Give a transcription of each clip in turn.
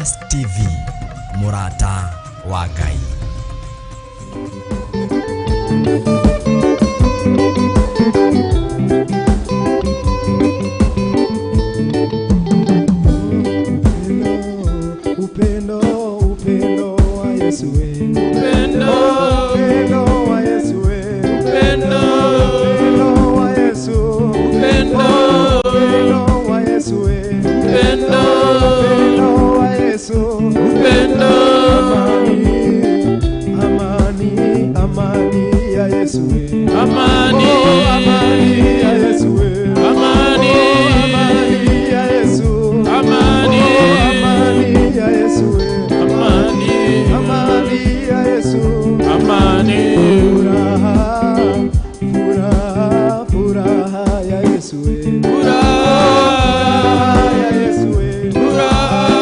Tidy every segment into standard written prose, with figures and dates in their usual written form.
First TV, Murata wa Ngai. Upendo wa Yesu, upendo wa Yesu, upendo wa Yesu, upendo wa Yesu, upendo wa Yesu, upendo amani ya Yesu, amani ya Yesu, amani ya Yesu, amani ya Yesu, amani ya Yesu, amani furaha ya Yesu, furaha ya Yesu, furaha ya Yesu,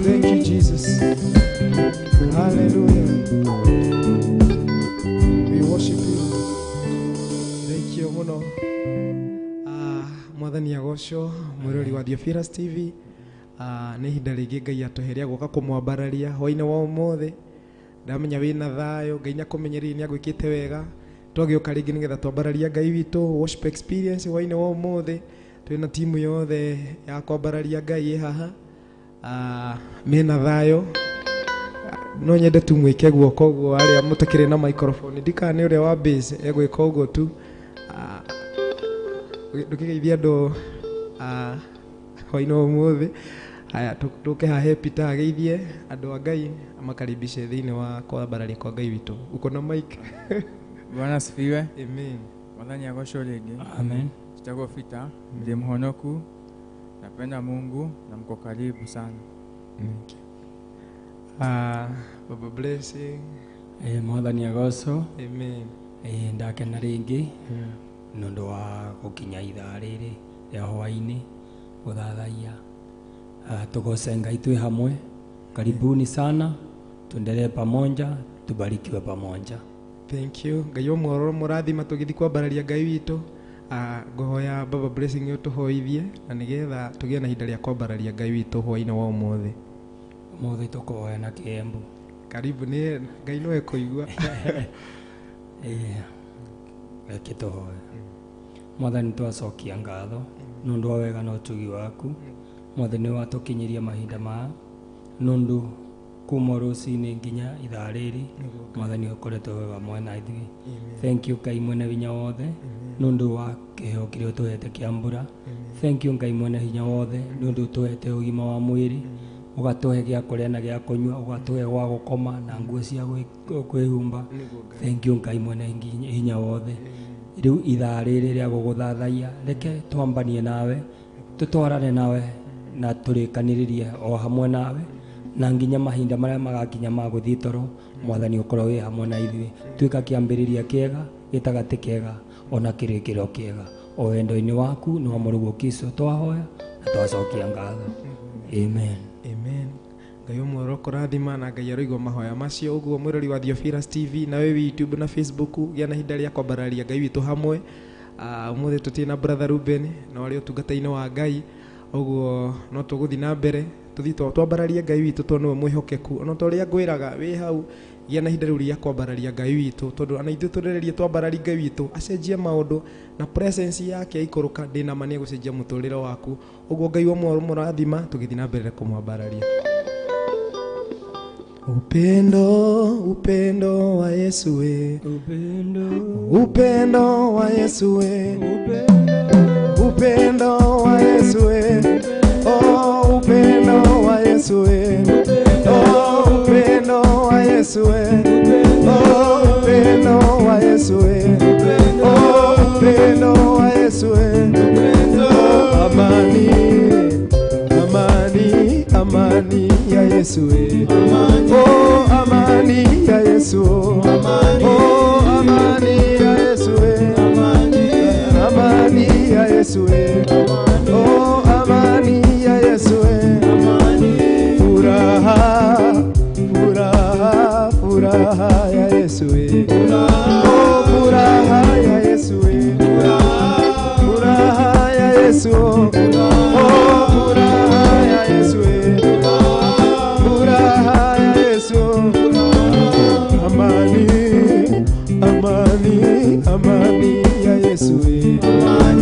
Thank you, Jesus. Hallelujah. We worship you. Thank you, muno. Mwathani agocwo mwirori wa First TV. Nĩ hinda rĩngĩ Ngai atoheria gũka kũmwambararia hwainĩ wa ũmũthĩ. Ndamenya wĩna thayũ, Ngai nĩakũmenyereire nĩagwĩkĩte wega. Twagĩũka rĩngĩ nĩgetha twambararia Ngai witũ worship experience hwainĩ wa ũmũthĩ. Twĩna timu yothe ya kwambararia Ngai haha. Mena thayũ. No nyende tu mwĩke guoko guo arĩa mũtakĩrĩ na microphone. Ndikane ũrĩa wa bass egwĩka ũguo tu. Ndũkĩgeithia andũ hwainĩ wa ũmũthĩ. Haya tuke hahe Peter ageithie andũ a Ngai amakaribishe thĩinĩ wa kwambararia kwa Ngai witũ. Uko na mic? Bwana asifiwe. Amen. Mwadhani agosho lege. Amen. Chitago fita, mje mhonoku. Napenda Mungu na mko karibu sana. Baba blessing. Mwathani agoco. Amen. Ndakena ringi nundu wa gukinya ithaa riri ria hwaini guthathaia. Tugoce Ngai twi hamwe. Karibuni sana, tuendelee pamoja, tubarikiwe pamoja. Thank you. Ngai omworo murathima tugithi kwambararia Ngai witu. Ngohoya Baba Blessing utuhoithie na nigetha tugie na hinda ria kwambararia Ngai witu hwaini wa umuthi. Umuthi tukohoya na Kiembu. Karibu ni Ngai no ekuigua. Reke tuhoe. Mwathani twacokia ngatho nundu wa wega na utugi waku. Mwathani watukinyiria mahinda maya nundu kuma rucini nginya ithaa riri. Mwathani ukoretwo wega mwena ithui. Thank you Ngai mwene hinya wothe nundu wa kiheo kiria utuhete kia mbura. Thank you Ngai mwene hinya wothe nundu utuhete ugima wa mwiri, ugatuhe gia kuria na gia kunywa, ugatuhe gwa gukoma na nguo cia kwihumba. Thank you Ngai mwene hinya wothe. Riu ithaa riri ria guguthathaia reke twambanie nawe, tutwarane nawe na turikaniririe o hamwe nawe na nginya mahinda maria magakinya ma guthii toro. Mwathani ukorwo wi hamwe na ithui, tuika kiambiriria kiega gitagati kiega ona kirikiro kiega o wendo-ini waku no murugo kiso twahoya na twacokia ngatho. Amen. Amen. Ngai omworo kurathima na Ngai aroigwo mahoya macio. Uguo mwirori wa Theophilus TV na we YouTube na Facebook gia na hinda ria kwambararia Ngai witu hamwe. Umuthi tutina brother Ruben no ari utungata-ini wa Ngai. Uguo no tuguthi na mbere tuthi twambararia Ngai witu tondu we mwihokeku. Ono toria ngwiraga wi hau gia na hinda riu ria kwambararia Ngai witu tondu ana ithu turererie twambararia Ngai witu acenjia maundu na presence yake ikuruka ndina mania gucenjia muturire waku. Uguo Ngai omworo murathima tugithi na mbere kumwambararia. Upendo wa Yesu we, upendo wa Yesu we, upendo wa Yesu we, oh upendo wa Yesu we, oh upendo wa Yesu we, oh upendo wa Yesu we, oh upendo wa Yesu we, oh amani, amani, amani ya Yesu we, oh amani ya Yesu, oh amani ya Yesu we, amani ya Yesu we, oh amani ya Yesu we, furaha, furaha, furaha ya Yesu we, oh furaha ya Yesu we, furaha ya Yesu, oh furaha ya Yesu we, furaha ya Yesu, amani, amani, amani ya Yesu we,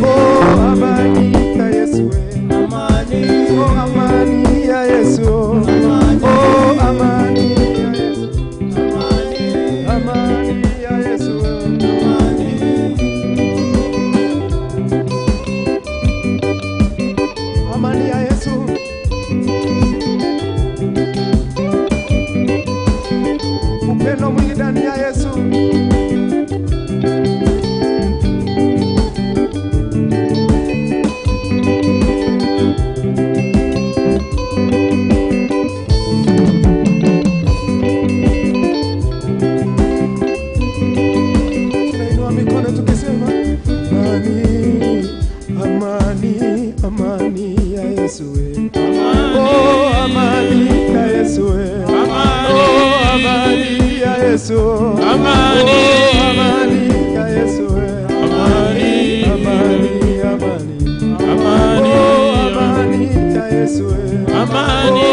oh amani ya Yesu we, oh amani ya Yesu, oh amani ya Yesu, amani ya Yesu, amani ya Yesu. Upendo mwingi ndani ya Yesu. Tunainua mikono tukisema amani, amani, amani ya Yesu we, oh amani ya Yesu we, oh amani ya Yesu, amani, amani ya Yesu we, amani, amani, amani, amani, oh amani ya Yesu we, amani,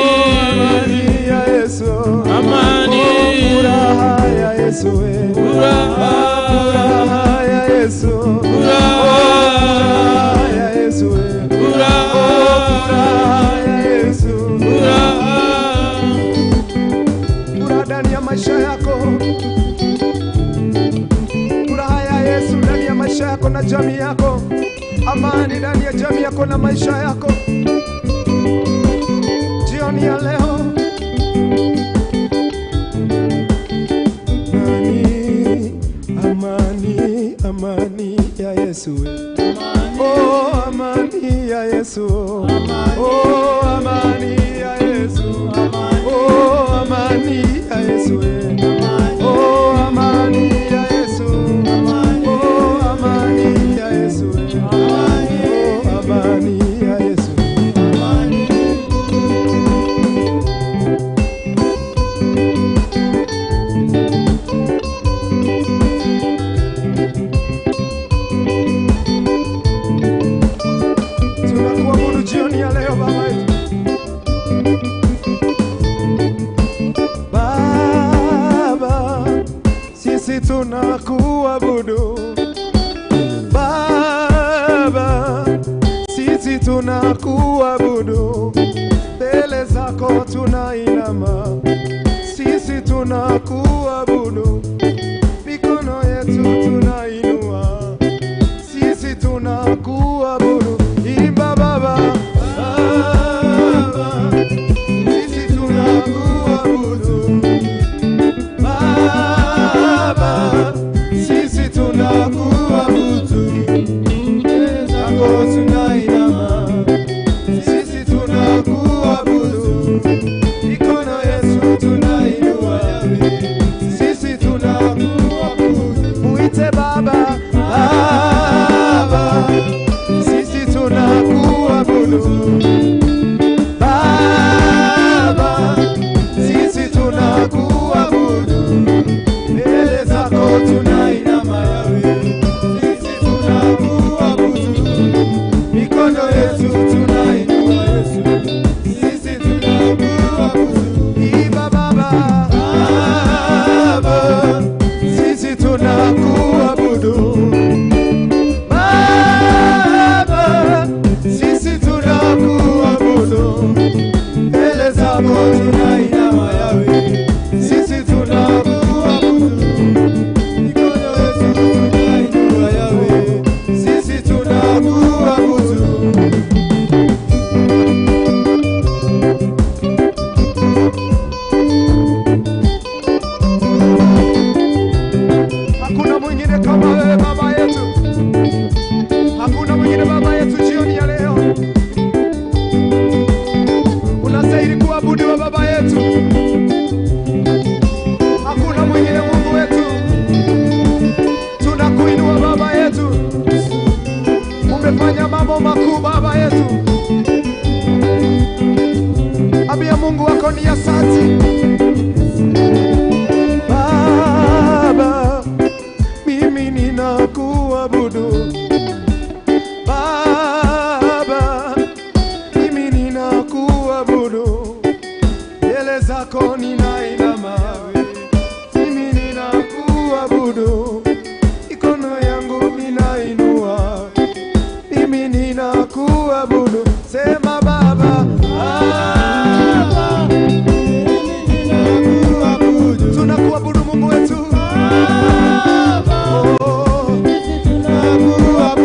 amani ya Yesu, amani, furaha ya Yesu we, furaha ya Yesu, furaha ya Yesu we, furaha ya Yesu, furaha ndani ya maisha yako, furaha ya Yesu ndani ya maisha yako na jamii yako, amani ndani ya jamii yako na maisha yako. Jioni ya leo amani, amani ya Yesu we, oh amani ya Yesu, oh amani ya Yesu, oh amani ya Yesu we, oh tunakuabudu Baba, sisi tunakuabudu, mbele zako tunainama, sisi tunakuabudu, mikono yetu tunainua, sisi tunakuabudu. Imba Baba, Baba, sisi tunakuabudu Baba, sisi tunakuabudu, mbele zako tunainama, sisi tunakuabudu, mikono yetu tunainua, sisi tunakuabudu. Muite Baba, Baba, sisi tunakuabudu Baba, sisi tunakuabudu, mbele zako tunainama yawe, sisi tunakuabudu, mikono yetu tunainua Yesu, sisi tunakuabudu. Iba Baba, Baba, sisi tunakuabudu Baba, sisi tunakuabudu, mbele zako tunainama yawe, sisi tunakuabudu, mikono yetu tunainua yawe, sisi tunakuabudu. Hakuna mwingine kama wewe Baba yetu, hakuna mwingine Baba yetu. Jioni ya leo unastahili kuabudiwa Baba yetu, hakuna mwingine Mungu wetu. Tunakuinua Baba yetu, umefanya mambo makuu Baba yetu. Ambia Mungu wako ni asante Baba, mimi ninakuabudu Baba, mimi ninakuabudu, mbele zako ninainama, mimi ninakuabudu, mikono yangu ninainua, mimi ninakuabudu. Sema Baba, Baba, mimi ninakuabudu. Tunakuabudu Mungu wetu, oh, tunakuabudu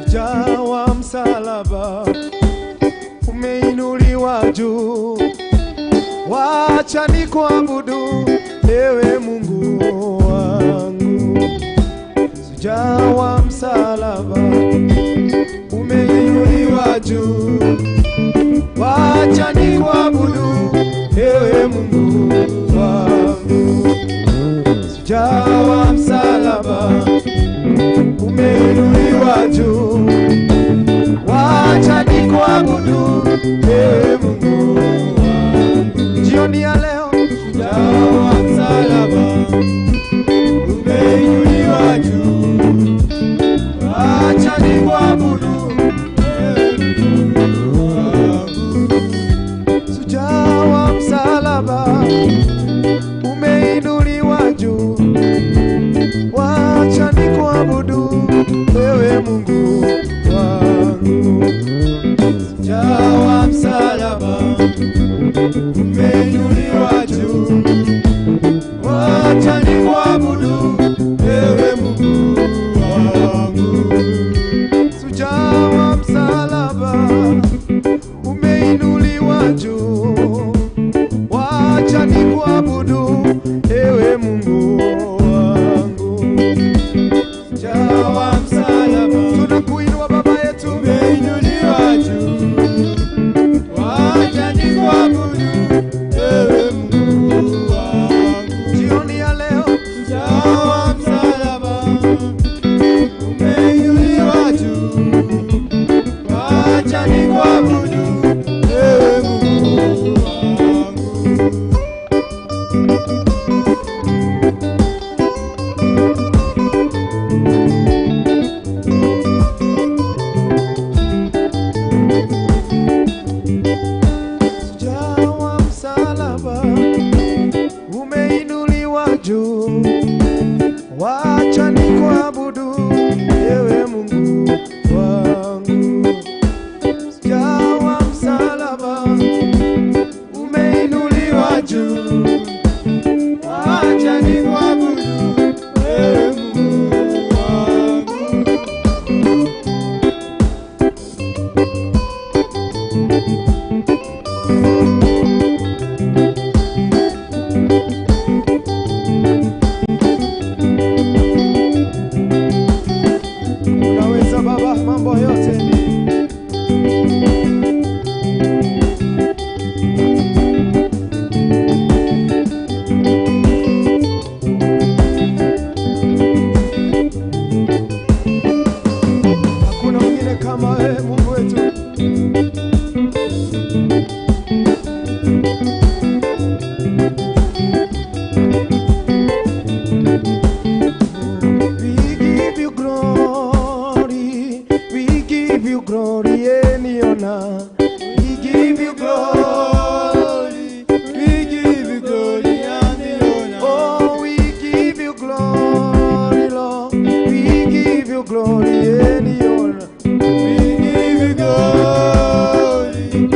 Jawa msalaba umeinuliwa juu, wacha nikuabudu ewe Mungu wangu. Jawa msalaba umeinuliwa juu, wacha nikuabudu ewe Mungu wangu. Jawa msalaba umeinuliwa juu, wacha nikuabudu ewe Mungu wangu. Jioni ya leo jawa msalaba umeinuliwa juu, wacha nikuabudu ewe Mungu wangu. Jawa msalaba umeinuliwa juu, wacha nikuabudu ewe Mungu wangu. Jawa msalaba umeinuliwa juu, wacha nikuabudu ewe Mungu wangu. Jawa msalaba umeinuliwa juu, wacha nikuabudu ewe Mungu wangu. Jawa msalaba tunakuinua Baba yetu, umeinuliwa juu, wacha nikuabudu ewe Mungu wangu. Jioni ya leo jawa msalaba umeinuliwa juu, wacha nikuabudu ewe Mungu wangu. Jawa msalaba umeinuliwa juu, wacha nikuabudu ewe Mungu wangu. Jawa msalaba umeinuliwa juu, wacha nikuabudu ewe Mungu wangu. Unaweza Baba mambo yote. Hakuna mwingine kama wewe Mungu wetu. We give you glory, we give you glory and honor. We give you glory, we give you glory and honor. Oh, we give you glory, Lord, we give you glory and honor. We give you glory, we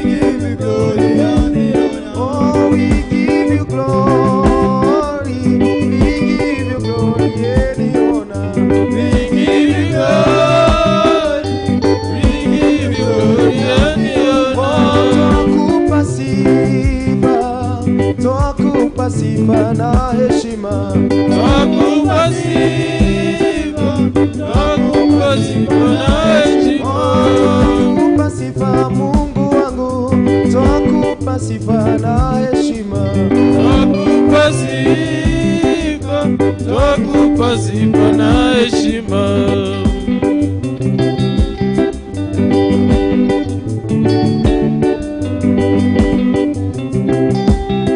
give you glory and honor. Oh, we give you glory, we give you glory and honor. We give you glory, we give you glory and honor. Twakupa sifa, twakupa sifa na heshima. Twakupa sifa, twakupa sifa na heshima. Twakupa sifa Mungu wangu, twakupa sifa na heshima. Twakupa sifa, twakupa sifa na heshima.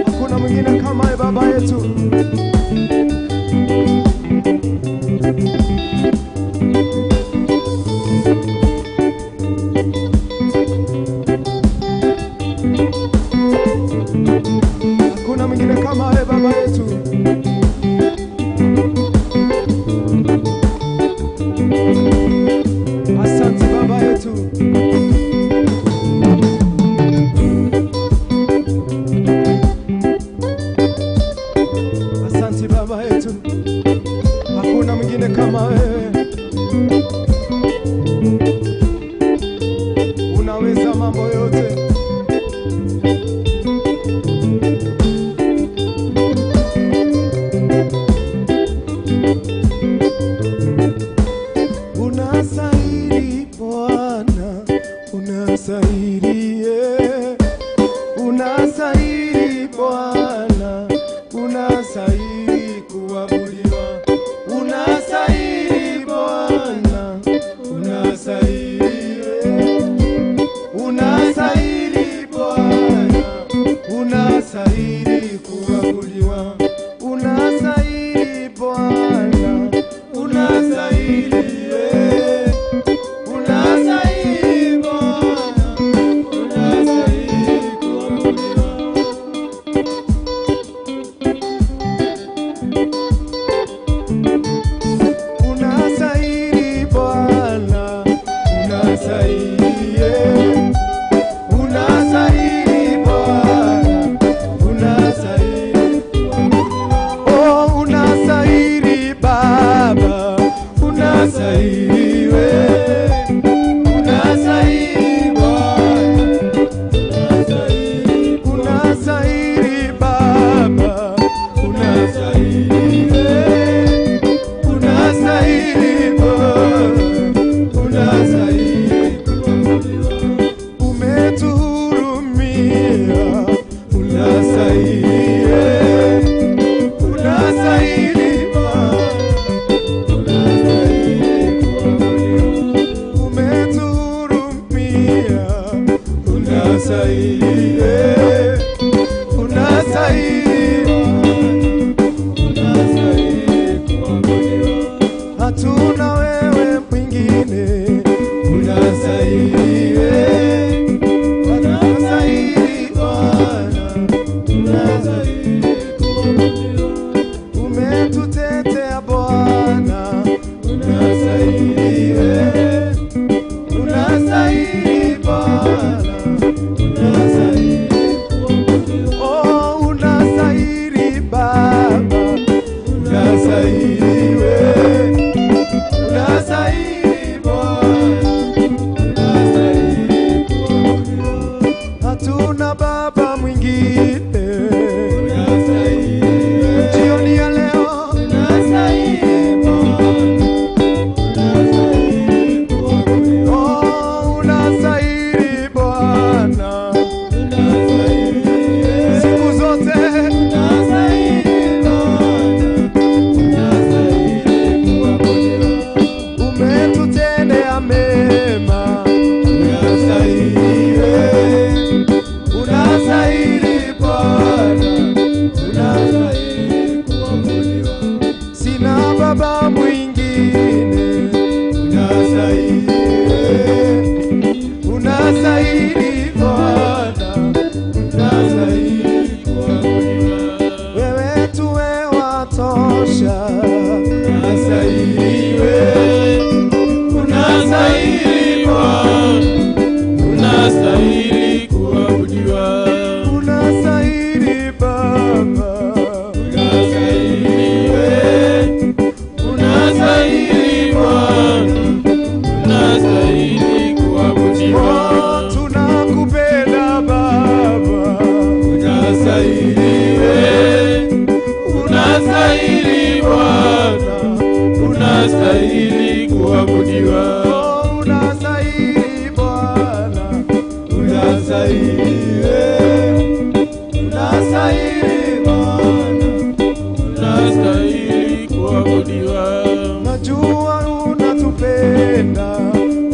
Hakuna mwingine kama wewe Baba yetu. Hakuna mwingine kama wewe Baba yetu. Asante Baba yetu. baba yetu, hakuna mwingine kama wewe. Unaweza mambo yote. Unastahili Bwana, unastahili, unastahili Bwana, unastahili kuabudiwa, unastahili Bwana, unastahili, unastahili Bwana, unastahili kuabudiwa, unastahili Bwana, unastahili, unastahili Bwana, unastahili kuabudiwa. Unastahili Bwana, unastahili, unastahili Bwana, unastahili, oh unastahili Baba, unastahili wewe, unastahili Bwana, unastahili, unastahili Baba, unastahili wewe, unastahili Bwana, unastahili kuabudiwa. Umetuhurumia, unastahili, unastahili Bwana, unastahili kuabudiwa. Umetuhurumia, unastahili, unastahili Bwana, unastahili kuabudiwa. Hatuna wewe mwingine, unastahili, unastahili Bwana, unastahili kuabudiwa. Umetutetea Bwana, unastahili, unastahili Bwana, unastahili kuabudiwa. Oh unastahili Baba, unastahili wewe, unastahili Bwana, unastahili kuabudiwa. Hatuna baba mwingine, unastahili jioni ya leo, unastahili Bwana, unastahili kuabudiwa. Oh unastahili Bwana, unastahili siku zote, unastahili Bwana, unastahili kuabudiwa. Umetutendea mema, unastahili, unastahili Bwana, unastahili kuabudiwa. Sina baba mwingine, unastahili, unastahili Bwana, unastahili kuabudiwa. Wewe tuwe watosha, unastahili wewe, unastahili Bwana, unastahili kuabudiwa, unastahili Baba, unastahili wewe, unastahili Bwana, unastahili kuabudiwa, oh tunakupenda Baba, unastahili wewe, unastahili Bwana, unastahili kuabudiwa, oh unastahili Bwana, unastahili wewe, unastahili Bwana, unastahili kuabudiwa, najua unatupenda,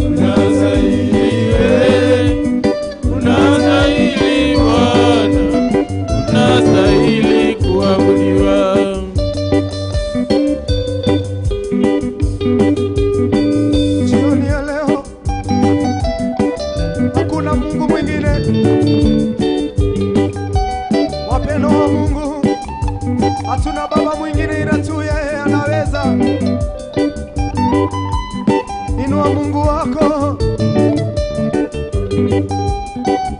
unastahili wewe, unastahili Bwana, unastahili kuabudiwa. jioni ya leo hakuna Mungu mwingine. Wapendo wa Mungu, hatuna baba mwingine ila tu yeye anaweza. Inua Mungu wako,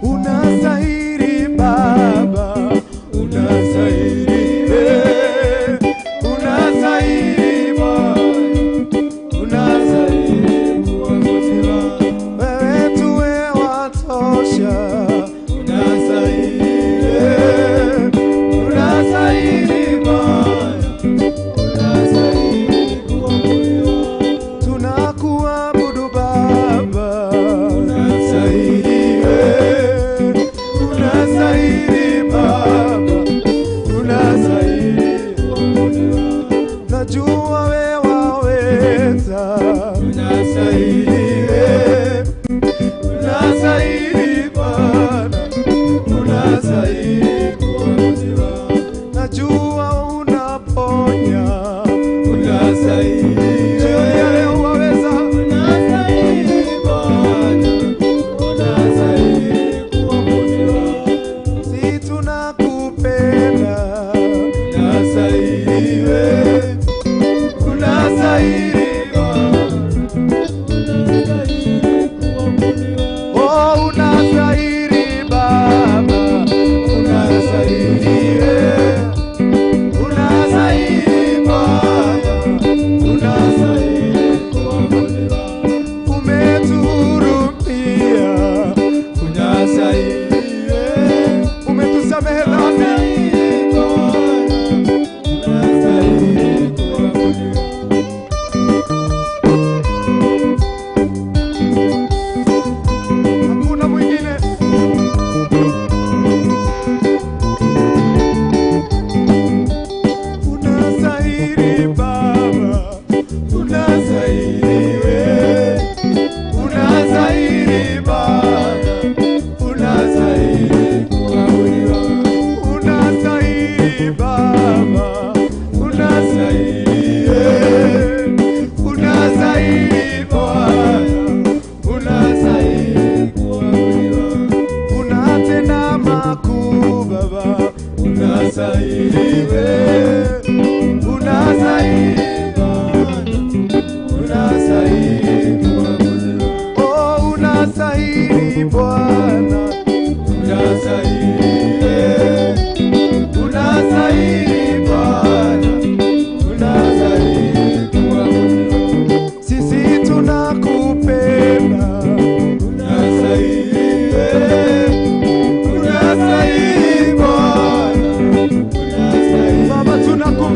unastahili Baba, unastahili,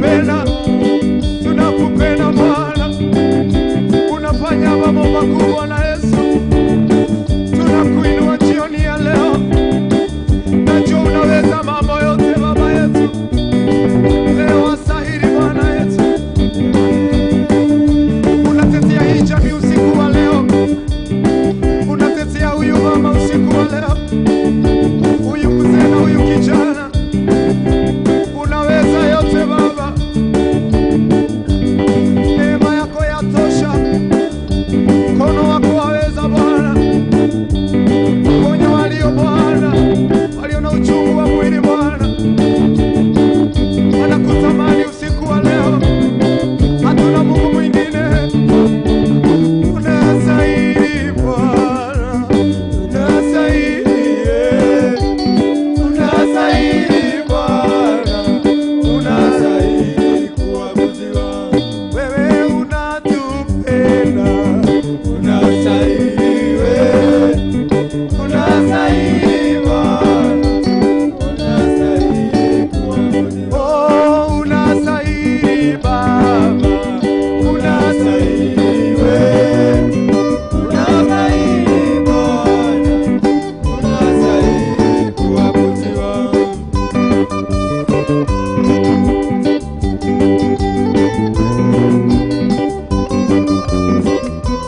tunakupenda, tunakupenda Bwana, unafanya mambo makubwa na Yesu. Tunakuinua jioni ya leo, najua unaweza mambo yote Baba yetu. Leo wasahili Bwana yetu, unatetea hii jamii usiku wa leo, unatetea huyu mama usiku wa leo, huyu mzee na huyu kijana. Unaweza yote Baba, neema yako yatosha, mkono wako waweza Bwana. Ponya walio Bwana, walio na uchungu wa mwili Bwana, wanakutamani usiku wa leo, hatuna Mungu mwingine. Unastahili Bwana, unastahili, unastahili Bwana, unastahili kuabudiwa. Wewe unatupenda, unastahili wewe, unastahili Bwana, unastahili kuabudiwa. Oh, unastahili Baba, unastahili wewe, unastahili Bwana, unastahili kuabudiwa.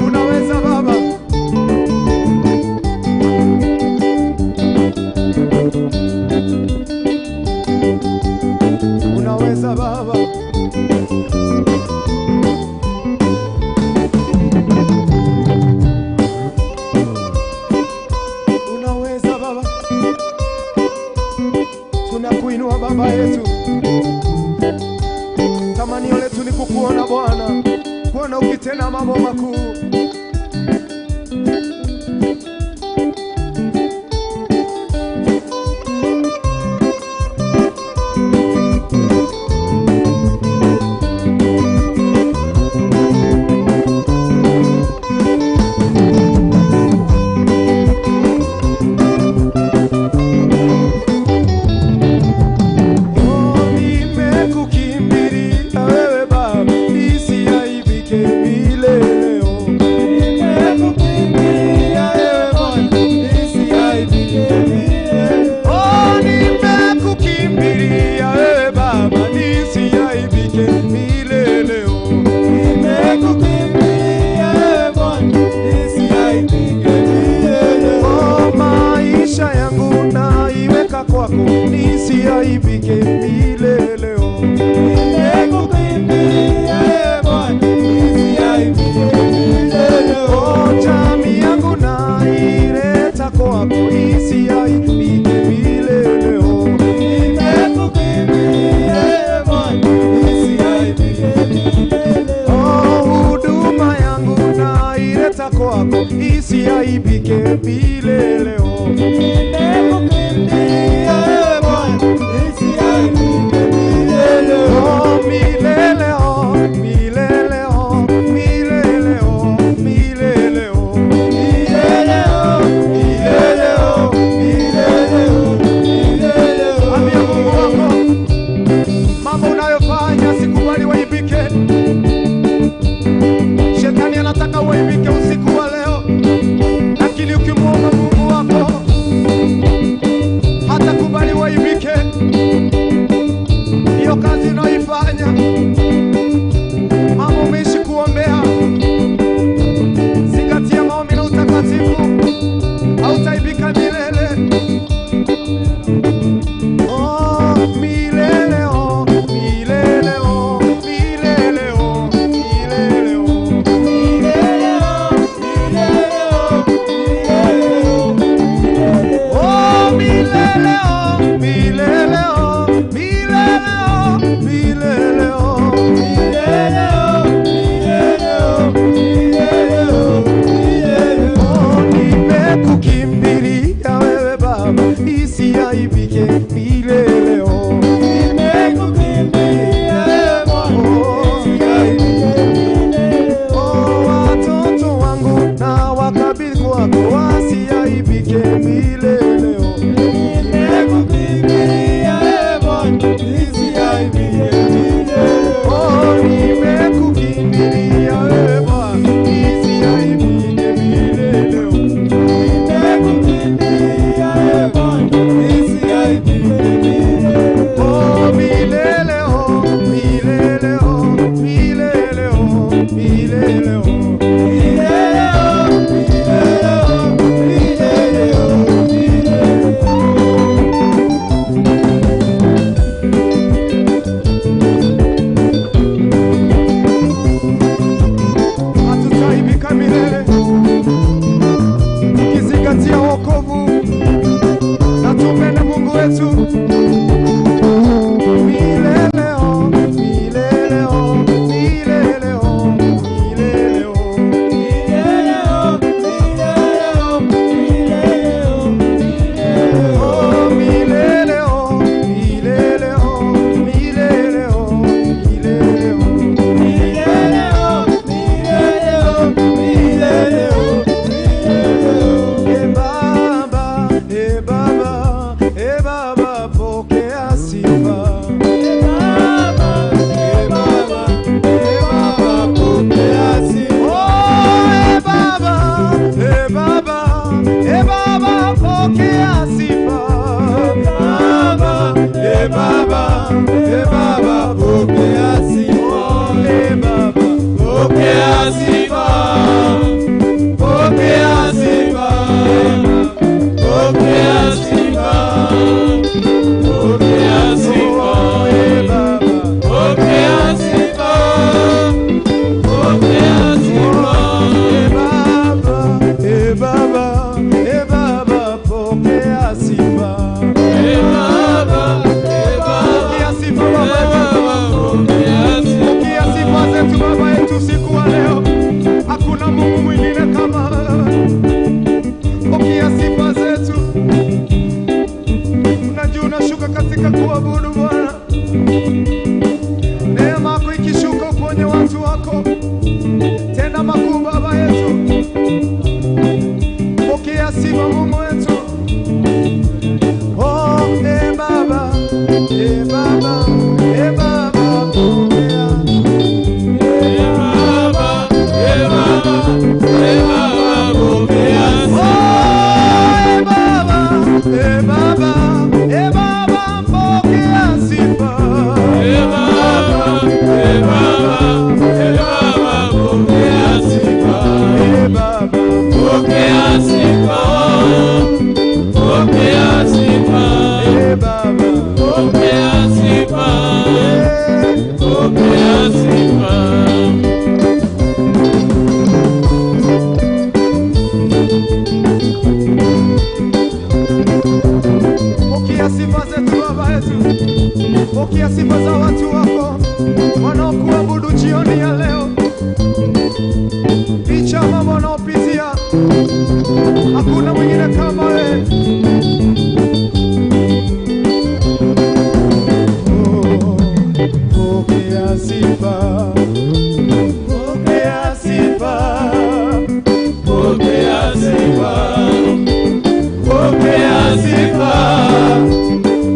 Unaweza Baba, unaweza Baba, unaweza Baba, tunakuinua Baba yetu. Tamanio letu ni kukuona Bwana, kuona ukitenda mambo makuu. Oh, nimekukimbilia wewe Baba, nisiaibike milele. Oh, nimekukimbilia wewe Bwana, nisiaibike milele. Oh, nimekukimbilia wewe Baba, nisiaibike milele. Oh, nimekukimbilia wewe Bwana, nisiaibike milele. Oh, maisha yangu naiweka kwako, nisiaibike milele. Oh, nimekukimbilia wewe Bwana, nisiaibike milele. Oh, jamii yangu naileta kwako, nisiaibike milele. Oh, nimekukimbilia wewe Bwana, nisiaibike milele. Oh, huduma yangu naileta kwako, isiaibike milele. Oh, nimekukimbilia wewe Bwana, isiaibike milele. Oh, milele. Oh, milele. Oh, milele. Oh, milele. Oh, milele. Oh, milele. Oh, milele. Oh, milele. Oh. Ambia Mungu wako mambo unayofanya, sikubali waibike. Shetani anataka waibike usiku wa leo, lakini ukimwomba Mungu wako hatakubali waibike. Hiyo kazi unaoifanya, mama, umeishi kuombea, zingatia maombi na utakatifu, hautaibika milele. Oh, milele. Oh, milele. Oh, milele. Oh, sifa. Pokea sifa. Pokea sifa. Pokea sifa.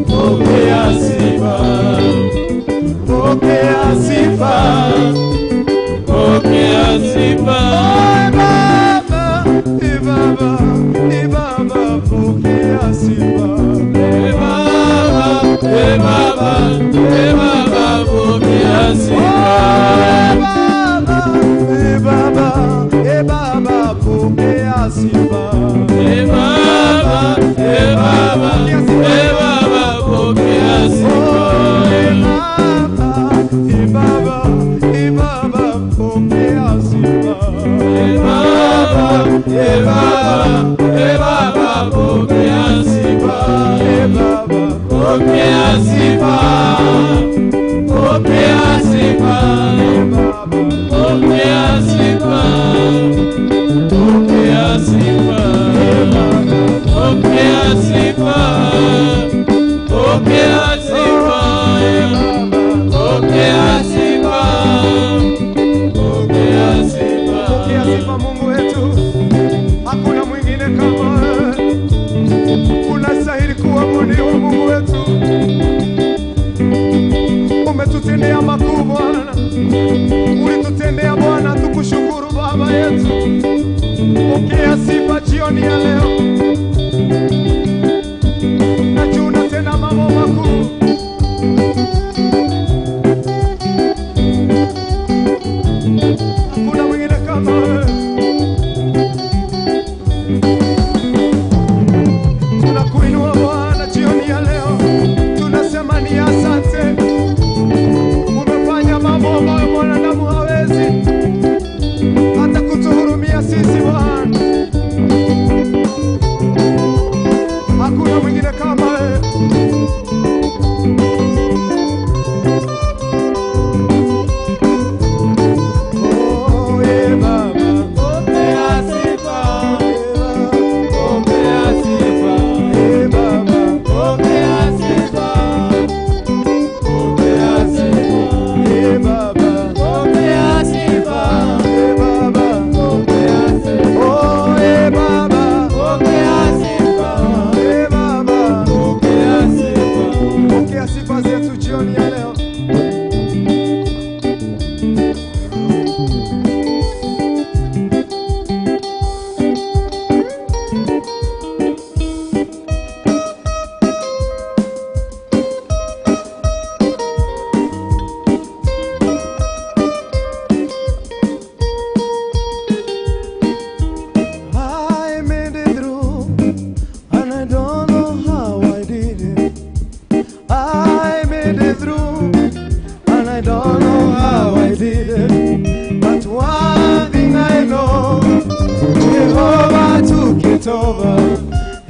Pokea sifa. Pokea sifa. Pokea sifa. Baba, pokea sifa. Baba, pokea sifa. Baba, pokea sifa. Pokea sifa. Pokea sifa Mungu wetu, hakuna mwingine kama wewe. Unastahili kuabudiwa Mungu wetu. Umetutendea makuu Bwana, ulitutendea Bwana, tukushukuru Baba yetu. Pokea sifa jioni ya leo, najua unatenda mambo makuu. Hakuna mwingine kama wewe. Tunakuinua Bwana jioni ya leo, tunasema ni asante. Umefanya mambo ambayo mwanadamu hawezi, hata kutuhurumia sisi Bwana. Hakuna mwingine kama wewe. Oh, yeah, Baba. Pokea sifa. Pokea sifa. Yeah, Baba. Pokea sifa. Pokea sifa. Yeah, Baba. Pokea sifa. Yeah, Baba. Pokea sifa. Oh, yeah, Baba. Pokea sifa. Yeah, Baba. Pokea sifa. Pokea sifa zetu jioni ya leo. I made it through, and I don't know how I did it. I made it through, and I don't know how I did it. But one thing I know, Jehovah took it over.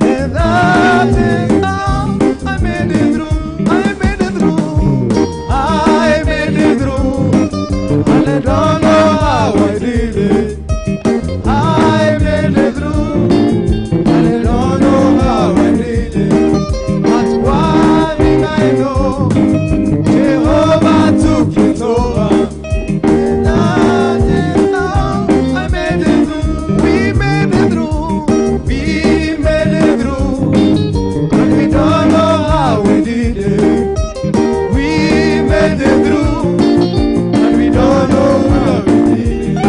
And that is how I made it through. I made it through. I made it through, and I don't know how I did it. I made it through, and I don't know how I did it. But one thing I know, Jehovah took it over. And that is how I made it through. We made it through. We made it through, and we don't know how we did it. We made it through, and we don't know how we did it.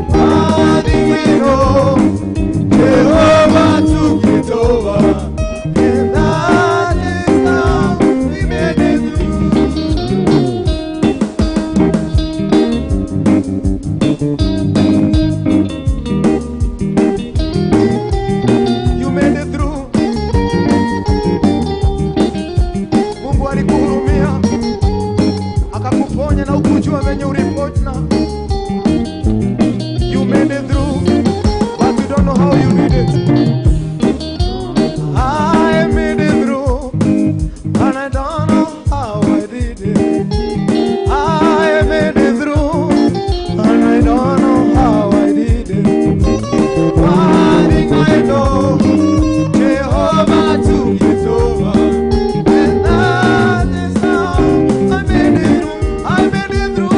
One thing we know, Jehovah took it over. And that is how we made it through. You made it through. Mungu alikuhurumia, akakuponya na ukujua venye ulipona. You made it through, but you don't know how you did it. I made it through, and I don't know how I did it. I made it through, and I don't know how I did it. One thing I know, Jehovah took it over. And that is how I made it through. I made it through.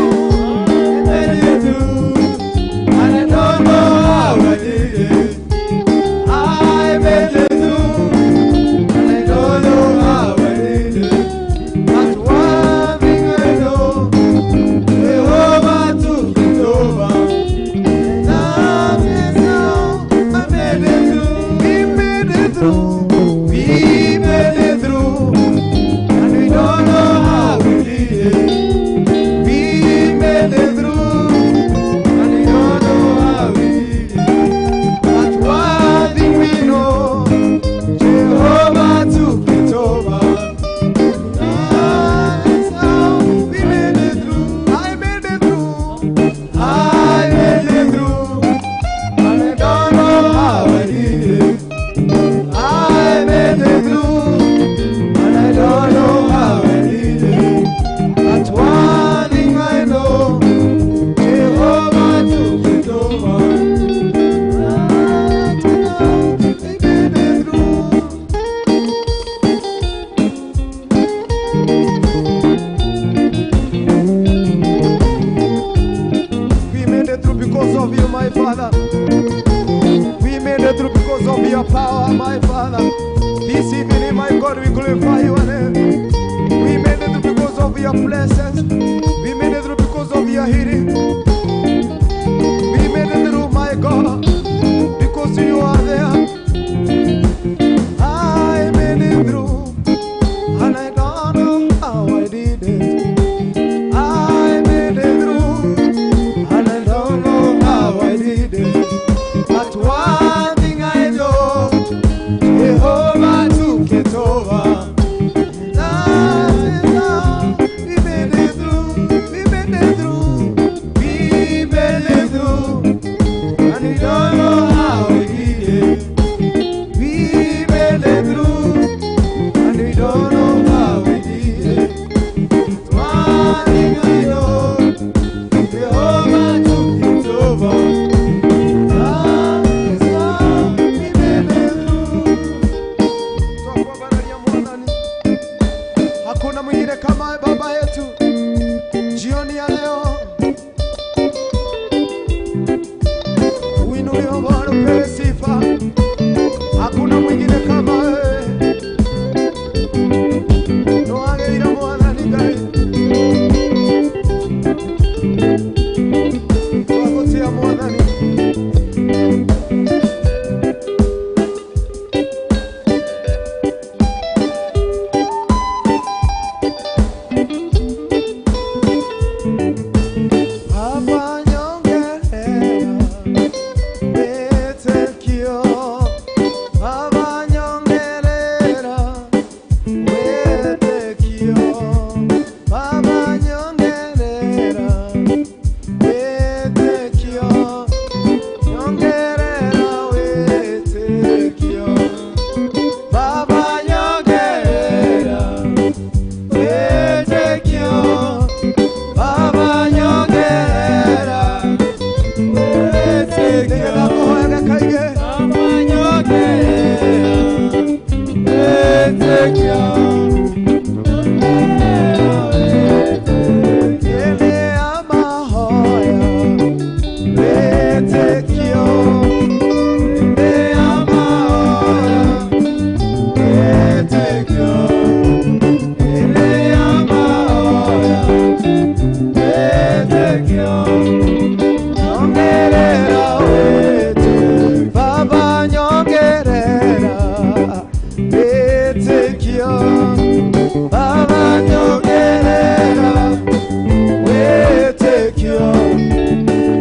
Nyongerera wetu Baba, nyongerera wetekio Baba, nyongerera wetekio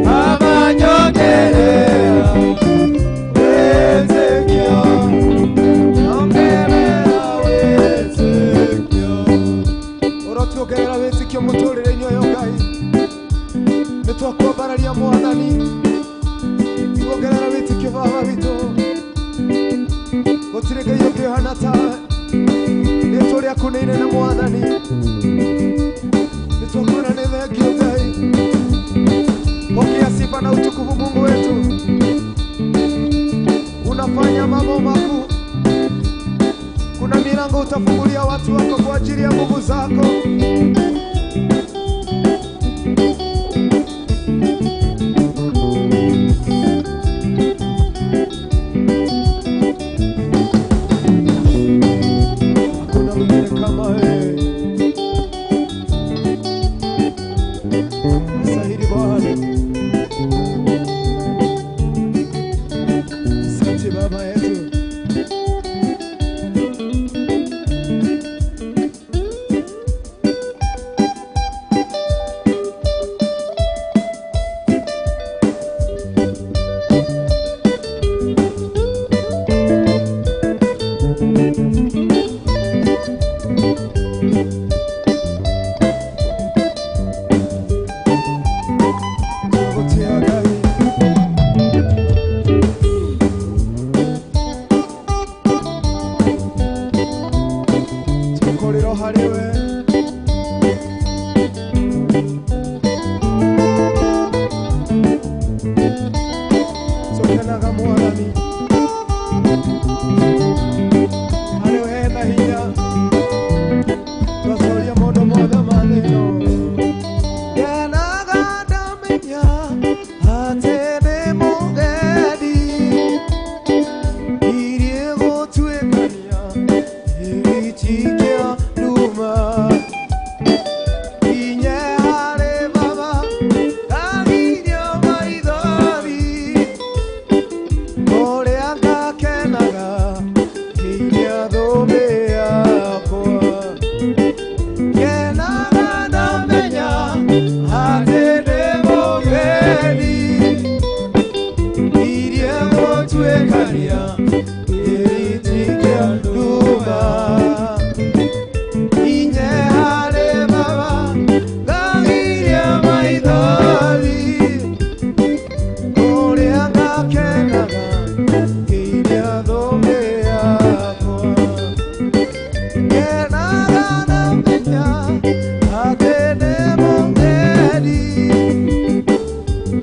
Baba, nyongerera wetekio nyongerera wetekio Orotuogerera wetekio muturire-ini uyu Ngai nitwakwambararia Mwathani tuongerera witikio Baba witu gutiri Ngai ungihana tawe ritwa riaku ni inene Mwathani nitwakwira ni thengio Ngai pokea sifa na utukufu Mungu wetu unafanya mambo makuu kuna milango utafungulia watu wako kwa ajili ya nguvu zako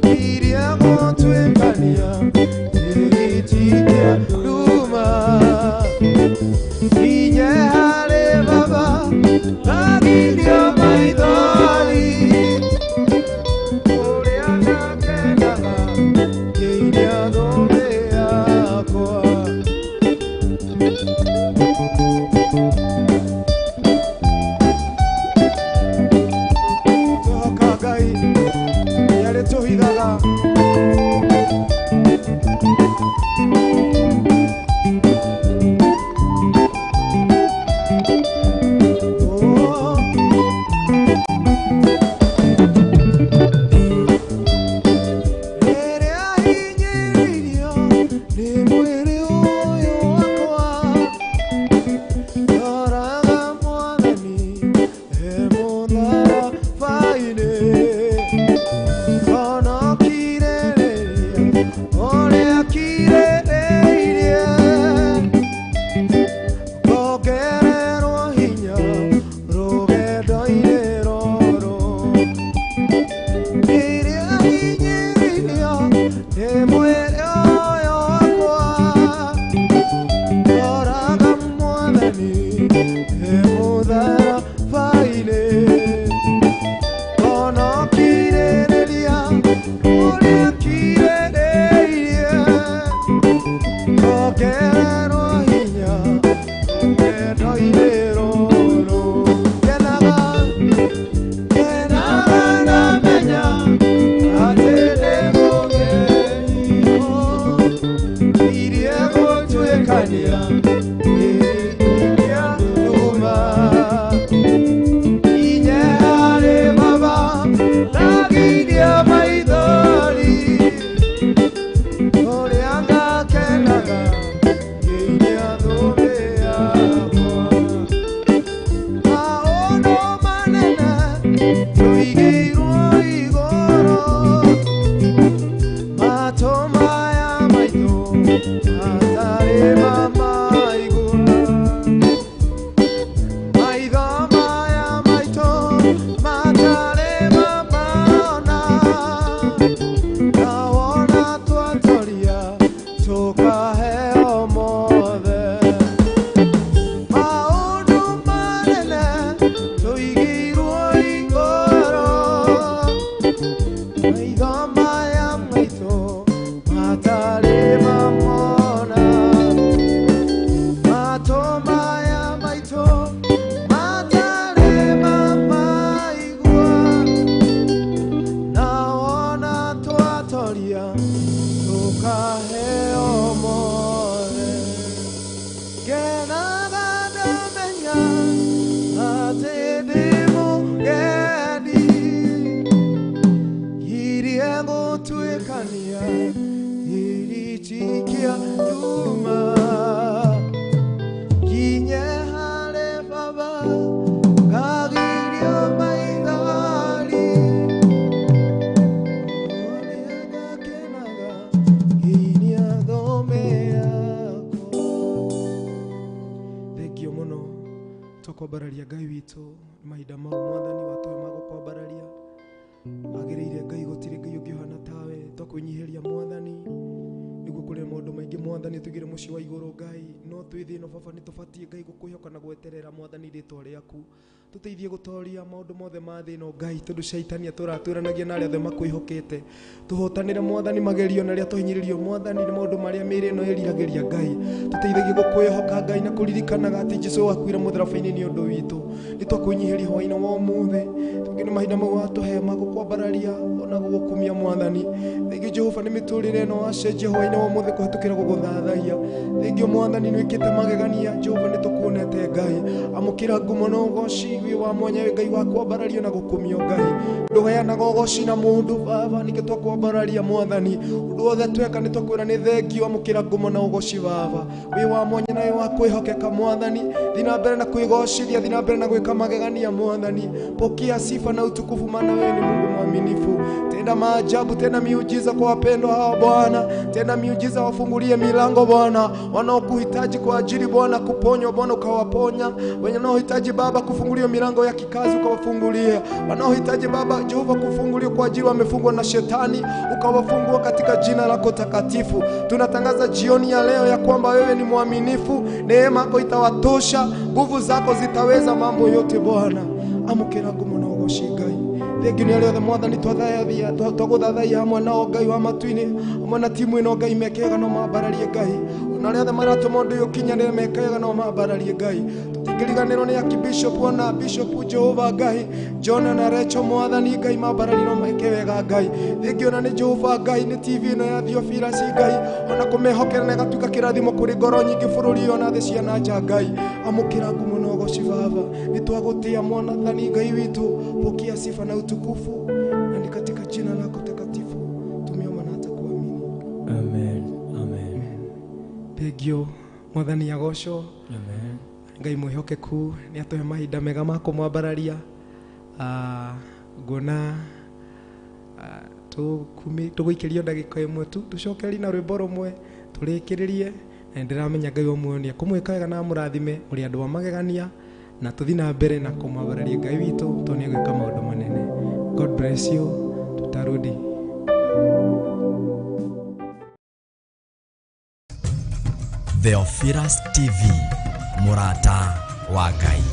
Iria motu ekania, iri tikia nawona twatoria tukaheo mothe maundu manene tuigirwo igoro maitho maya maitu matari mamona mato maya maitu matari mamaigua nawona twatoria tukaheo mothe kenaga ndamenya ati ndi mugeni irie gũtuĩkania iritikia nduma kinye harĩ baba ngagirio maithori ũrĩa ngakenaga nginya thome yakwa. Thengio mũno tũkwambararia Ngai witũ mahinda mau Mwathani watũhe magũkwambararia agĩrĩire Ngai gũtirĩ Ngai ũngĩhana tawe twakwĩnyihĩria Mwathani nĩguo kũrĩ maũndũ maingĩ Mwathani tũgĩre mũciĩ wa igũrũ Ngai no twĩ thĩ ĩno Baba nĩ tũbatiĩ Ngai gũkwĩhoka na gweterera Mwathani rĩĩtwa rĩaku tũteithie gũtoria maũndũ mothe ma thĩ ĩno Ngai tondũ caitania tũratũranagia na arĩa othe makwĩhokete tũhotanĩre Mwathani magerio na arĩa tũhinyĩrĩrio Mwathani nĩ maũndũ marĩa mĩĩrĩ ĩno ĩriragĩria Ngai tũteithagie gũkwĩhoka Ngai na kũririkanaga atĩ Jesũ wakuire mũtharaba-inĩ nĩ ũndũ witũ nĩ twakwĩnyihĩria hwaĩ-inĩ wa ũmũthĩ tũngĩ mahinda mau watũhe magũkwambararia ona gũgũkumia Mwathani thengio Jehova nĩ mĩtũrĩre ĩno wacenjia hwaĩ-inĩ wa ũmũthĩ kũhetũkĩra gũgũthathaiya thengio Mwathani nĩ wĩkĩte magegania Jehova nĩ tũkuonete Ngai amũkĩra ngumo na ũgoci wĩ wa mwanya wĩ Ngai wa kwambarario na gũkumio Ngai ndũheanaga ũgoci na mũndũ Baba ningĩ twakwambararia Mwathani ũndũ wothe tweka nĩ twakwĩra nĩ thengio amũkĩra ngumo na ũgoci Baba wĩ wa mwanya na wĩ wa kwĩhokeka Mwathani thiĩ na mbere na kwĩgocithia thiĩ na mbere na gwĩka magegania Mwathani pokea sifa na utukufu maana wewe ni Mungu mwaminifu tenda maajabu tena miujiza kwa wapendwa hawa Bwana tena miujiza wafungulie milango Bwana wanaokuhitaji kwa ajili Bwana kuponywa Bwana ukawaponya wenye wanaohitaji Baba kufungulia milango ya kikazi ukawafungulie wanaohitaji Baba Jehova kufungulia kwa ajili wamefungwa na shetani ukawafungua katika jina lako takatifu tunatangaza jioni ya leo ya kwamba wewe ni mwaminifu neema yako itawatosha nguvu zako zitaweza mambo yote Bwana amũkĩra ngumo na ũgoci Ngai thengio nĩ arĩa othe Mwathani twagũthathaiya hamwe nao Ngai wa matu-inĩ hamwe na timu ĩno Ngai mekega no mambararie Ngai ona arĩa othe maratũma ũndũ ũyũ ũkinyanĩre mekega no mambararie Ngai tũtingĩriganĩrwo nĩ Archbishop ona Bishop Jehova Ngai John na Rachel Mwathani Ngai mambararie no meke wega Ngai thengio na nĩ Jehova Ngai nĩ TV ĩno ya Theophilus Ngai ona kũmehokera na ĩgatuĩka kĩrathimo kũrĩ ngoro nyingĩ bũrũri ona thĩ cia na nja Ngai amũkĩra ngumo na ũgoci Baba nĩ twagũtĩa Mwathani Ngai witũ pokea sifa na utukufu na ni katika jina lako takatifu tumeomba na hata kuamini Amen. Amen. thengio Mwathani agocwo Amen. Ngai mwĩhokeku nĩ atũhe mahinda mega ma kũmwambararia nguona tũgũikĩrio ndagĩka ĩmwe tu tũcokerie na rwĩmbo rũmwe tũrĩkĩrĩrie na ndĩramenya Ngai omwe nĩ akũmwĩka wega na mũrathime ũrĩ andũ a magegania na tũthiĩ na mbere na kũmwambararia Ngai witũ tondũ nĩ egwĩka maũndũ manene. God bless you. Tutarudi. Theophilus TV, mũrata wa Ngai.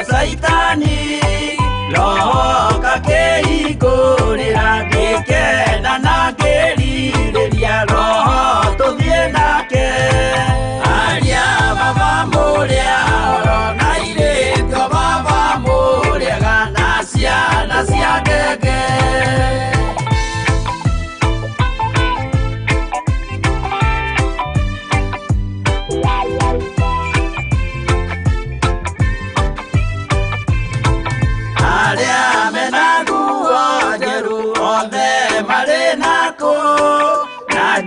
Saitani loka ke ikorera gekena na kerireria roho tuthie nake aria baba muria oro na ireto baba muria gana ciana cia ngenge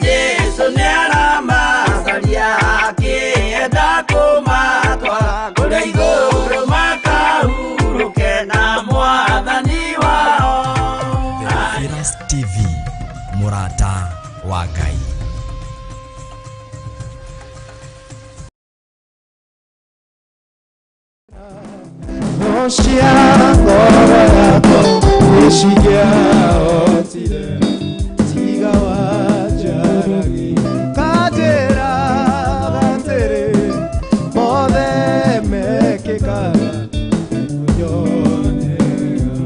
Jesu nera masaria akienda kumatwa kule iguru makahuruke na mwathani wao. The Firas TV, murata wa Ngai. Oshia ngoro yako ishigia otile tiga wajaragi kajera gantere mode mekekara yonega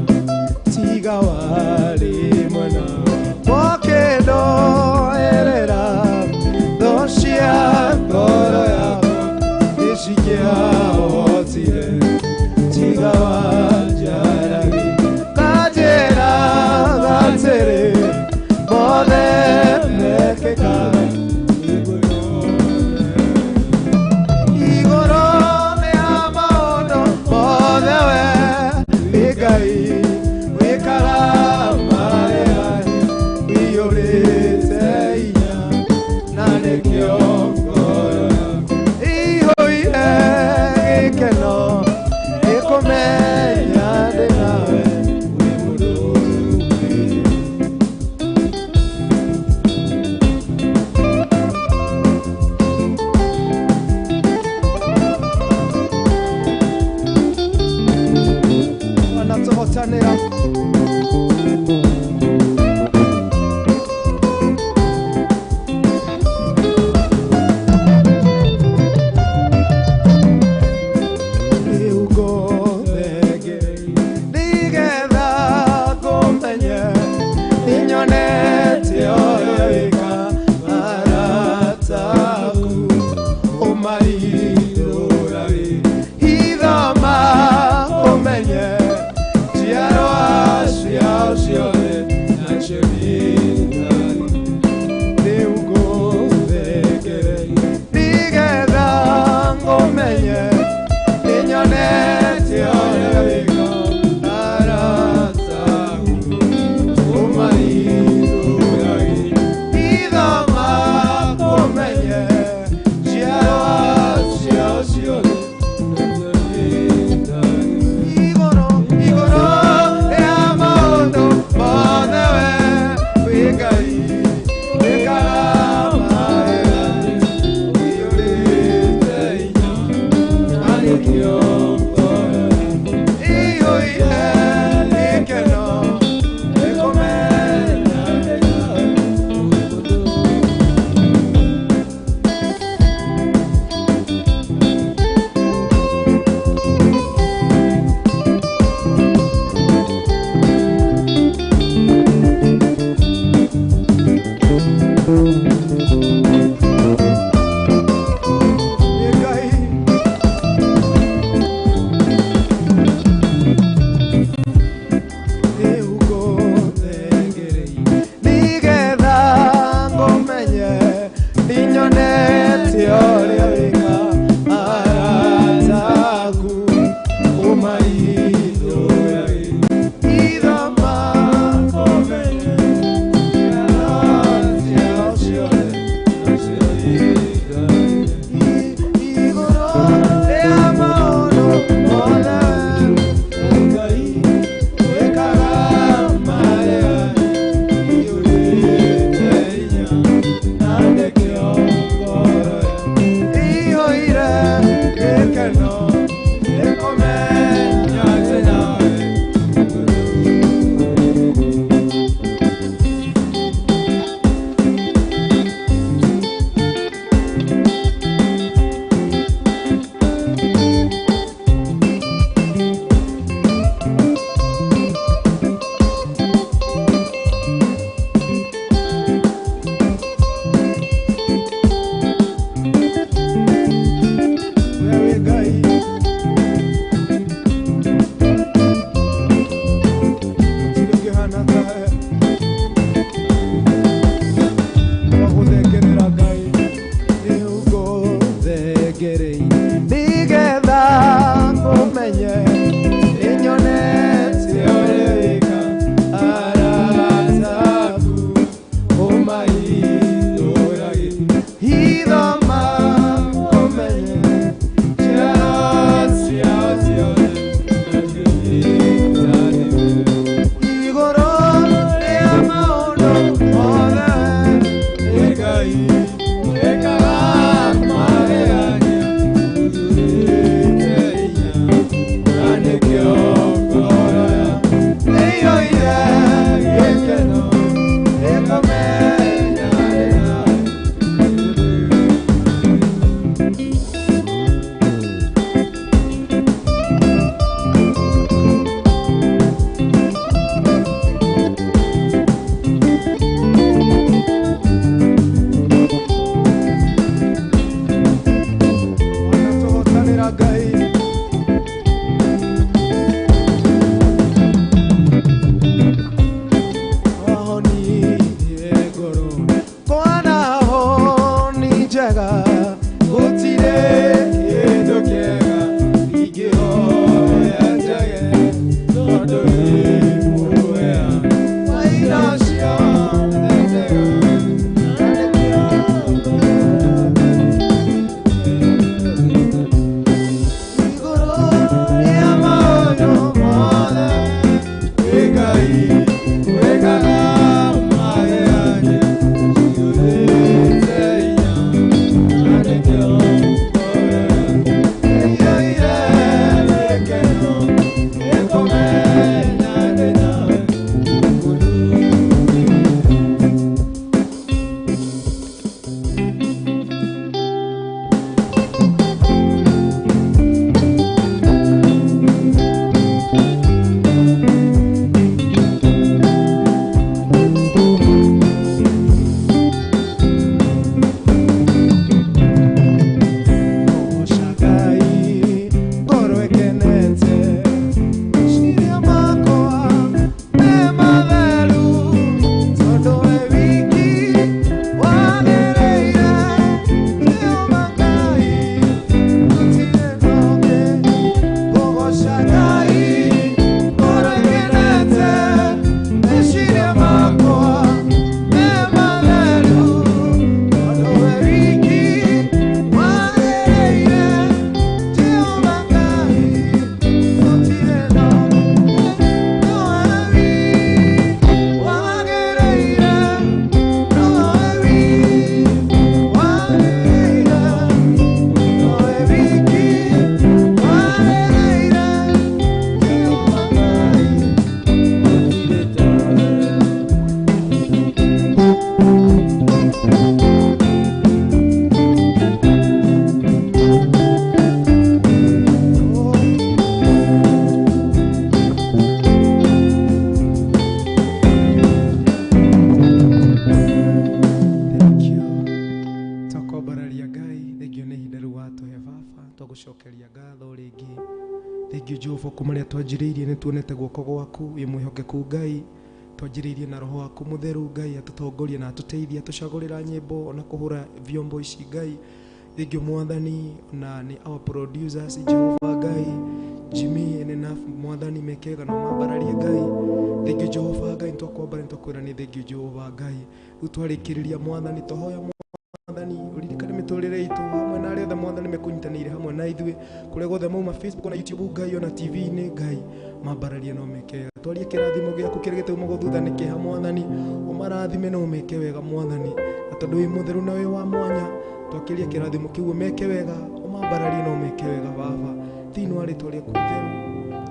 tiga wali mwana wakedo erera oshia ngoro yako ishigia otile tiga wajaragi kajera gantere mode mekekara igorone amaono mode we igai wekara maya iyorete iya nane kyongoro ihoye ikeno ikomenya denawe wanatohotanira Idoma omenye, Chiaro thengi Jehova kumaria twanjiriirie ni tuonete guoko gwaku wi mwihokeku Ngai twanjiriirie na roho waku mutheru Ngai atutongorie na atuteithie tucagurira nyimbo ona kuhura vyombo ici Ngai thengi mwathani na ni our producers Jehova Ngai Jimmy and enough mwathani mekega na mabararie Ngai thengi Jehova Ngai twakwambara twakwira ni thengi Jehova Ngai utwarikiriria mwathani tohoya mwathani uririkane miturire itu hamwe na aria mwathani mekunyitanire hamwe na ithuĩ kuria gothe mauma Facebook na YouTube Ngai ona TV-inĩ Ngai mabararie no mekega twarie kirathimo giaku kiria gitaumaga thutha nĩ kĩha mwathani umarathime no meke wega mwathani atondu wi mutheru na wi wa mwanya twakiria kirathimo kiu meke wega umabararie no meke wega baba thĩinĩ wa rĩtwa rĩaku itheru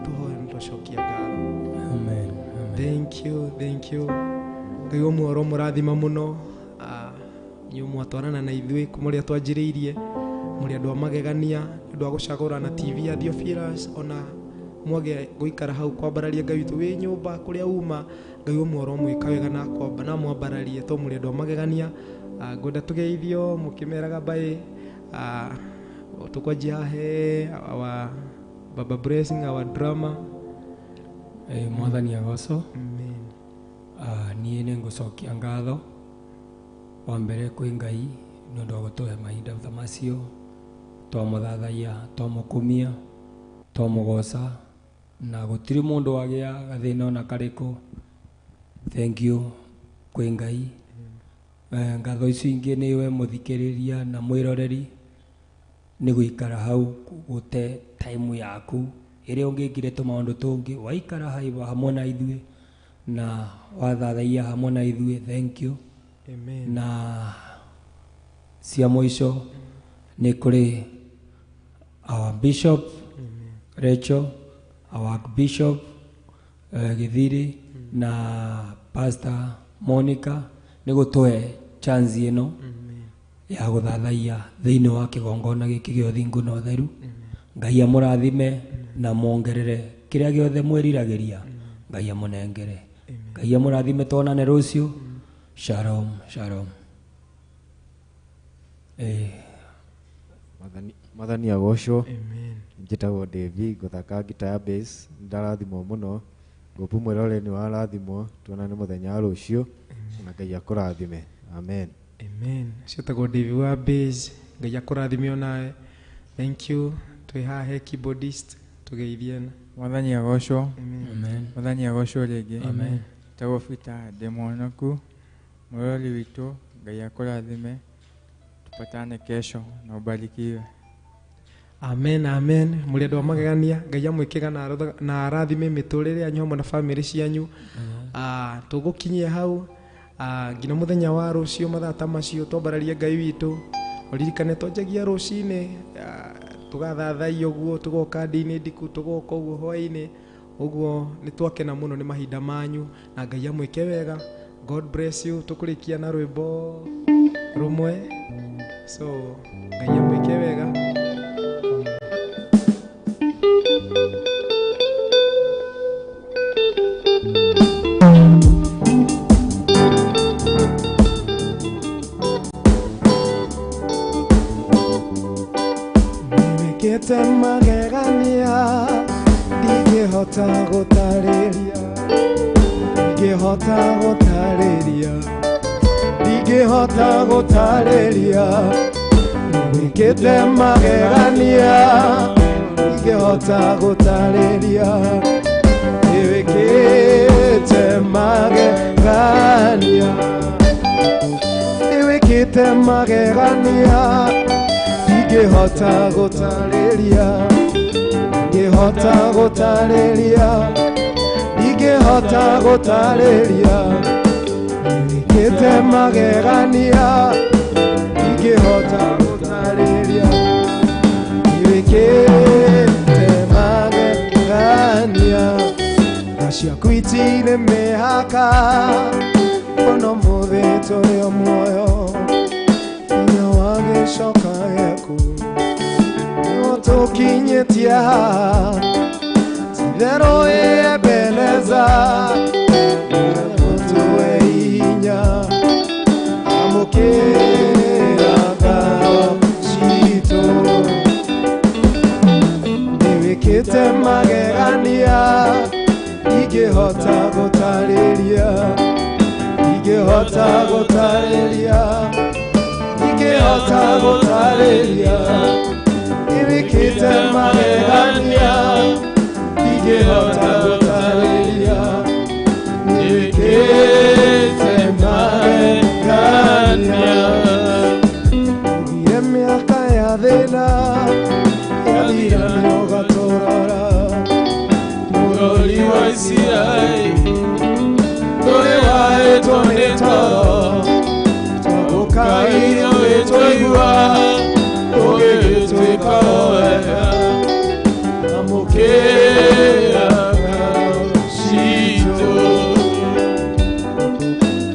tuhoya na twacokia ngatho Amen. thank you Ngai omworo mũrathima mũno nyu mwatwarana na ithuĩ kumuria twanjiriirie muri andu amagegania ndu agucagura na TV ya Theophilus ona mwage guikara hau kwambararia Ngai witu wi nyumba kuria uma Ngai omworo mwika wega na kwamba na mwambararie to muri andu amagegania ngwenda tugeithio mukimeraga bai tukwanjia he our Baba Blessing our drama mwathani agoco amen niĩ nĩ ngũcokia ngatho wa mbere kwĩ Ngai nĩ ũndũ wa gũtũhe mahinda ta macio twamũthathaia twamũkumia twamũgoca na gũtirĩ mũndũ wagĩa gathĩna ona karĩkũ thank you kwĩ Ngai ngatho icio ingĩ nĩwe mũthikĩrĩria na mwĩroreri nĩ gũikara hau gũte time yaku ĩrĩa ũngĩkire tũmaũndũ tũngĩ waikara hamwe na ithuĩ na wathathaia hamwe na ithuĩ thank you amen na cia mũico nĩ kũrĩ our bishop Rachel our bishop Githiri na pastor Monica nĩ gũtũhe chance ĩno ya gũthathaia thĩinĩ wa kĩgongona gĩkĩ gĩa ũthingu na ũtheru Ngai amũrathime na muongerere kĩrĩa gĩothe mwĩriragĩria Ngai amũnengere Ngai amũrathime tuonane rũciũ shalom Mwathani agocwo amen njĩtagwo David gũthaka ngita ya bass ndarathimwo mũno ngũpu mwĩrore nĩ warathimwo tuonane mũthenya wa rũciũ na Ngai akũrathime amen ciatagwo David wa bass Ngai akũrathime onawe thank you twĩ haha he keyboardist tugeithiana Mwathani agocwo amen Mwathani agocwo rĩngĩ amen tagwo Peter ndĩmwonoku mwĩrori witũ Ngai akũrathime tupatane kesho na ubarikiwe amen muri andu amagegania Ngai amwĩkĩga na arathime mĩtũrĩre yanyu hamwe na family cianyu tugukinyia hau ngina muthenya wa rũciũ mathaa ta macio twambararie Ngai witũ uririkane twanjagia rũcinĩ tugathathaia ũguo tugoka ndini ndiku tugoka ũguo hwainĩ ũguo nĩ twakena mũno nĩ mahinda manyu na Ngai amwĩke wega God bless you tukurikia na rwĩmbo rumwe so Ngai amwĩke wega Nimekete magegania ndigĩhota gũtarĩria nimekete magegania ndigĩhota gũtarĩria Ciakwitire mĩhaka ono mũthĩ tũrĩ o muoyo hinya wa gĩcoka gĩaku nĩguo tũkinyĩtie haha titherũ Ebeneza tũtũhe hinya amũkĩra ngao citũ nĩwĩkĩte nĩwĩkĩte magegania ingĩhota gũtarĩria ingĩhota gũtarĩria ingĩhota gũtarĩria nĩwĩkĩte magegania ingĩhota gũtarĩria nĩwĩkĩte magegania ugire mĩaka ya thĩna yathira nĩũgatũrora mũrori wa Isiraeli tũrĩ waĩtwo nĩ toro twagũkaĩrio wĩtwaigua tũgĩgĩtuĩka wega amũkĩra citũ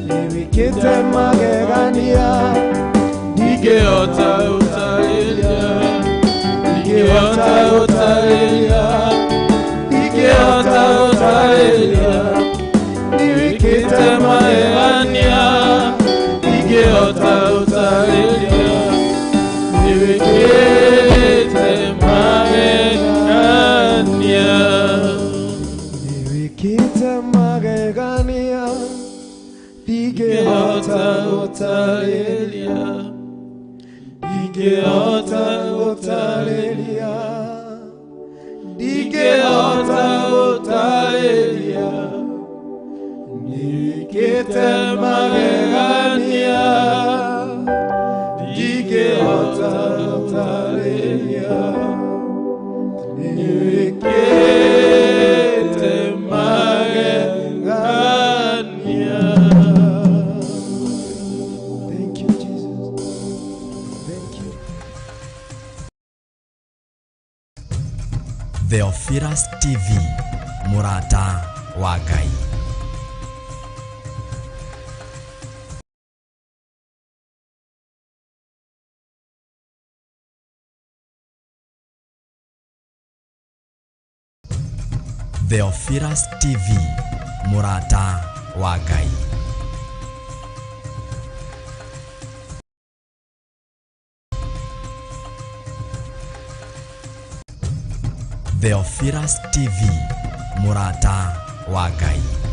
nĩwĩkĩte magegania ingĩhota gũtarĩria ingĩhota gũtarĩria ingĩhota gũtarĩria nĩwĩkĩte magegania ingĩhota gũtarĩria nĩwĩkĩte magegania nĩwĩkĩte magegania ingĩhota gũtarĩria ingĩhota gũtarĩria ingĩhota gũtarĩria nĩwĩkĩte magegania ingĩhota gũtarĩria nĩwĩkĩte magegania. Thank you, Jesus. Thank you. Theophilus TV, mũrata wa Ngai. Theophilus TV, mũrata wa Ngai. Theophilus TV, mũrata wa Ngai.